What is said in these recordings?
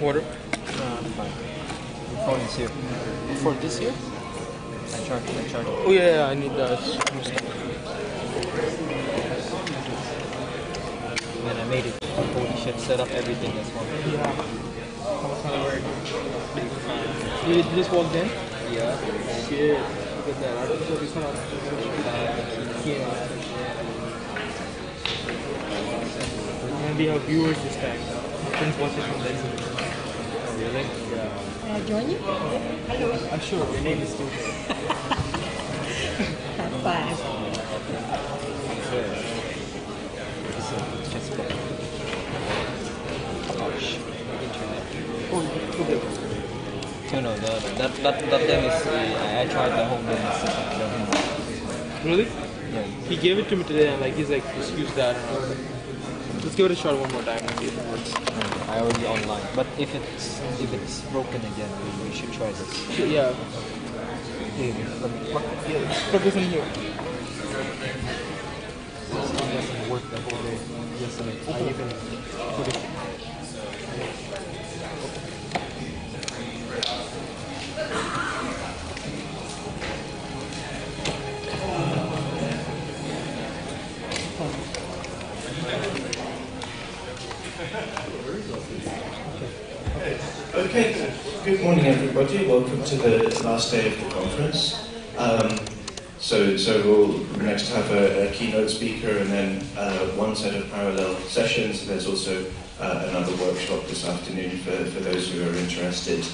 Water? Fine. The phone is here. For this here? I charge it. Oh yeah, I need that. Man, I made it. Holy shit, set up everything as well. Yeah. How kind of work? You just walked in? Yeah. Shit. Look at that. Artificial intelligence. Keynote. And we have viewers this time. Friends watch it from the internet. Oh, really? Yeah. Join you? Hello. Sure, your name is too. Have fun. No, that thing is, I tried the home business system. Really? Yeah. He gave it to me today and he's like, just use that. Let's give it a shot one more time and see if it works. I already online, but if it's broken again, we should try this. Yeah. Here, let me plug it. Yeah, plug this in here. It doesn't work the whole day. Just I even put it. Okay, good morning everybody. Welcome to the last day of the conference. So we'll next have a keynote speaker and then one set of parallel sessions. There's also another workshop this afternoon for those who are interested.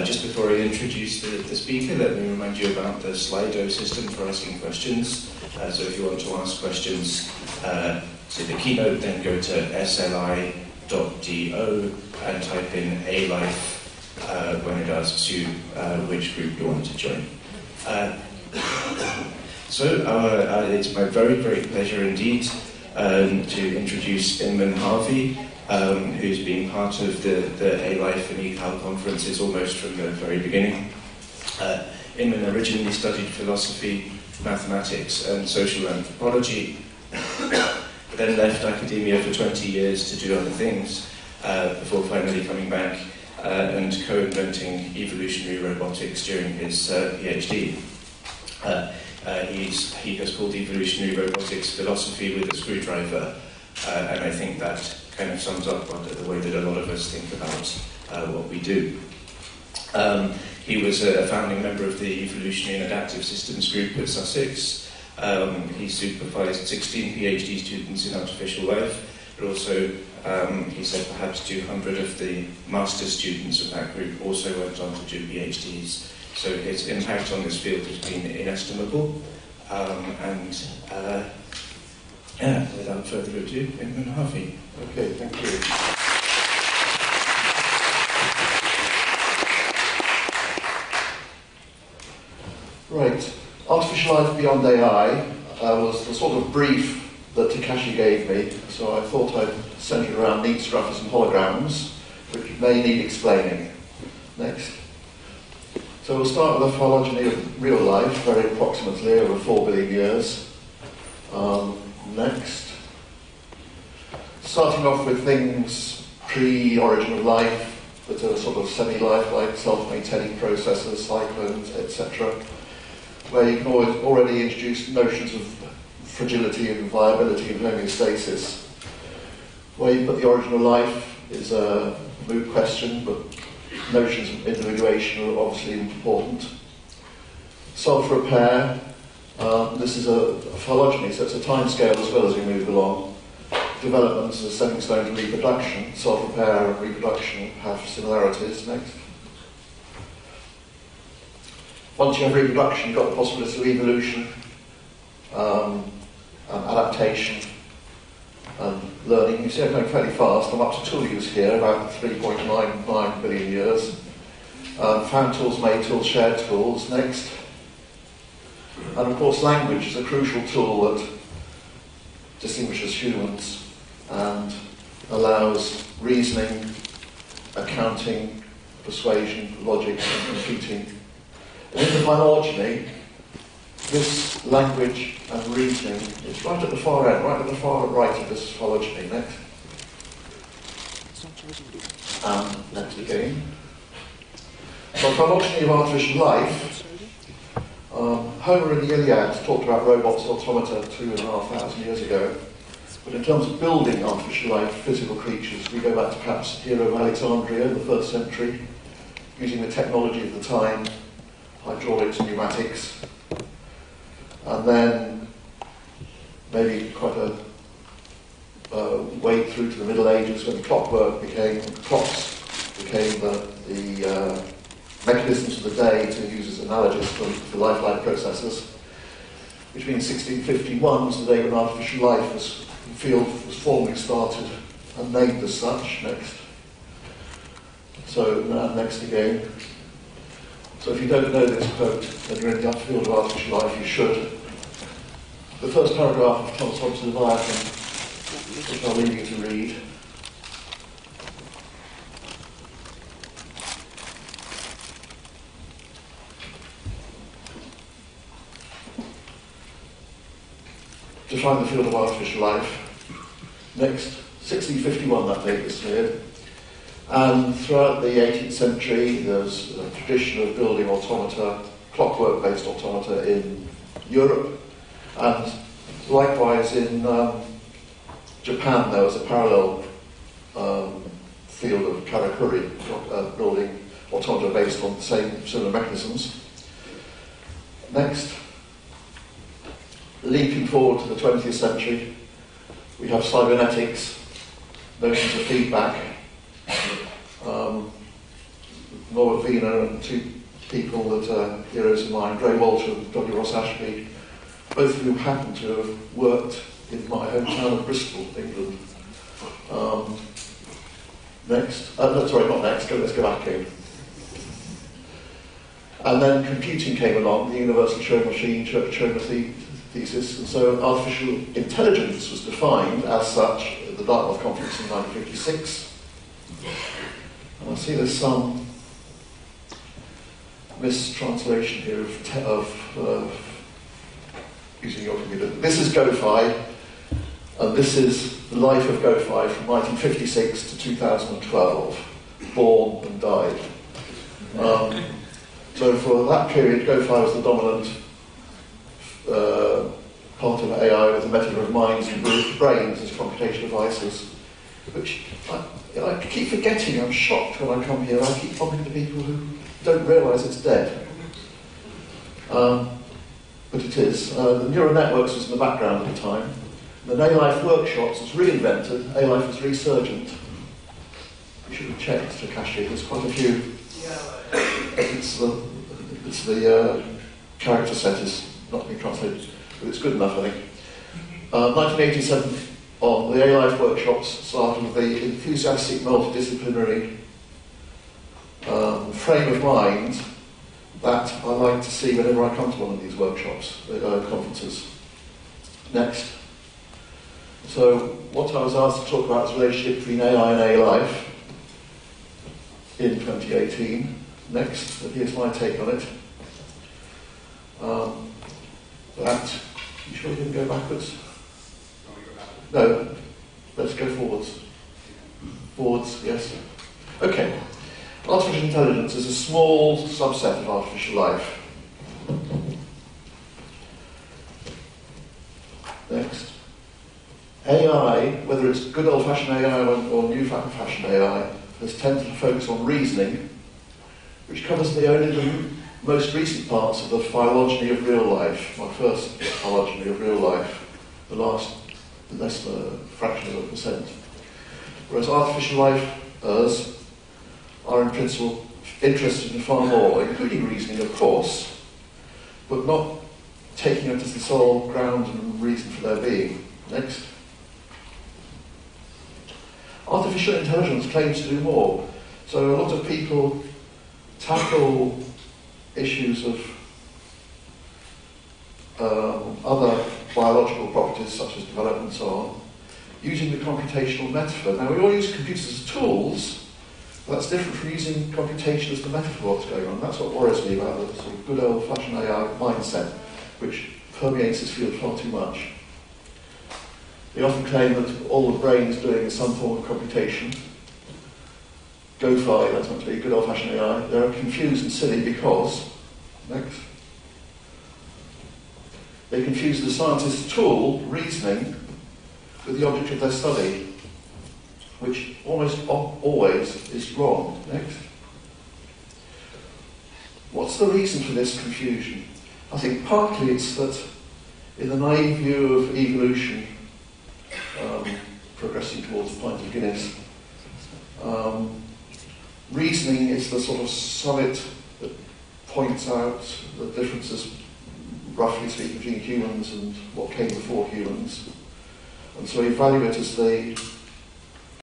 Just before I introduce the speaker, let me remind you about the Slido system for asking questions. So if you want to ask questions to the keynote, then go to sli.do and type in ALIFE when it asks you which group you want to join. It's my very great pleasure indeed to introduce Inman Harvey, who's been part of the ALIFE and ECAL conferences almost from the very beginning. Inman originally studied philosophy, mathematics and social anthropology, then left academia for 20 years to do other things, before finally coming back and co-inventing evolutionary robotics during his PhD. He has called evolutionary robotics philosophy with a screwdriver, and I think that kind of sums up the way that a lot of us think about what we do. He was a founding member of the Evolutionary and Adaptive Systems group at Sussex. He supervised 16 PhD students in artificial life, but also he said perhaps 200 of the master students of that group also went on to do PhDs. So his impact on this field has been inestimable. Without further ado, Inman Harvey. Okay, thank you. Right, Artificial Life Beyond AI was the sort of brief that Takashi gave me, so I thought I'd centre it around neat structures and holograms, which may need explaining. Next. So we'll start with the phylogeny of real life, very approximately over 4 billion years. Next. Starting off with things pre-origin of life that are sort of semi-life, like self-maintaining processes, cyclones, etc., where you can already introduce notions of fragility and viability and homeostasis. Where you put the origin of life is a moot question, but notions of individuation are obviously important. Self-repair, this is a phylogeny, so it's a time scale as well as we move along. Development is a stepping stone to reproduction. Self-repair and reproduction have similarities. Next. Once you have reproduction, you've got the possibility of evolution, adaptation, and learning. You see I'm going fairly fast. I'm up to tool use here, about 3.99 billion years. Found tools, made tools, shared tools. Next. And of course language is a crucial tool that distinguishes humans and allows reasoning, accounting, persuasion, logic, and computing. And in the phylogeny, this language and reasoning is right at the far end, right at the far right of this phylogeny. Next. And next again. So phylogeny of artificial life. Homer in the Iliad talked about robots, automata 2,500 years ago. But in terms of building artificial life, physical creatures, we go back to perhaps the hero of Alexandria in the 1st century, using the technology of the time, hydraulics, pneumatics, and then maybe quite a way through to the Middle Ages when clocks became the mechanisms of the day to use as analogies for lifelike processes, which means 1651 was the day when artificial life was formally started and named as such. Next. So next again. So if you don't know this quote and you're in the field of artificial life, you should. The first paragraph of Thomas Hobbes' Leviathan, which I'll leave you to read. Define the field of artificial life. Next, 1651 that date is cleared. And throughout the 18th century, there's a tradition of building automata, clockwork-based automata in Europe. And likewise in Japan, there was a parallel field of karakuri, building automata based on the same similar mechanisms. Next, leaping forward to the 20th century, we have cybernetics, notions of feedback. Norbert Wiener and two people that are heroes of mine, Gray Walter and W. Ross Ashby, both of whom happen to have worked in my hometown of Bristol, England. Next, no, sorry, not next, let's go back again. And then computing came along, the universal Turing machine, Turing thesis, and so artificial intelligence was defined as such at the Dartmouth Conference in 1956. And I see there's some mistranslation here of using your computer. This is GoFi, and this is the life of GoFi from 1956 to 2012, born and died. So for that period, GoFi was the dominant part of AI with a metaphor of minds and brains as computation devices, which I keep forgetting. I'm shocked when I come here. I keep bumping into people who don't realise it's dead. But it is. The neural networks was in the background at the time. The ALIFE workshops was reinvented. ALIFE was resurgent. You should have checked, Takashi. There's quite a few. It's the character set is not being translated, but it's good enough, I think. 1987 on, the ALIFE workshops started with the enthusiastic multidisciplinary frame of mind that I like to see whenever I come to one of these workshops, conferences. Next. So what I was asked to talk about is the relationship between AI and ALIFE in 2018. Next, here's my take on it. You sure you didn't go backwards? No, let's go forwards. Forwards, yes. Okay. Artificial intelligence is a small subset of artificial life. Next. AI, whether it's good old-fashioned AI or new-fashioned AI, has tended to focus on reasoning, which covers only the most recent parts of the phylogeny of real life, my first phylogeny of real life, the last less than a fraction of a percent. Whereas artificial lifers are in principle interested in far more, including reasoning, of course, but not taking it as the sole ground and reason for their being. Next. Artificial intelligence claims to do more. So a lot of people tackle issues of other biological properties such as development and so on, using the computational metaphor. Now we all use computers as tools, but that's different from using computation as the metaphor of what's going on. That's what worries me about the sort of good old-fashioned AI mindset, which permeates this field far too much. They often claim that all the brain is doing is some form of computation. GoFi, that's meant to be good old-fashioned AI, they're confused and silly because, next, they confuse the scientist's tool, reasoning, with the object of their study, which almost always is wrong. Next. What's the reason for this confusion? I think partly it's that in the naive view of evolution, progressing towards the pint of Guinness, reasoning is the sort of summit that points out the differences, roughly speaking, between humans and what came before humans. And so we value it as the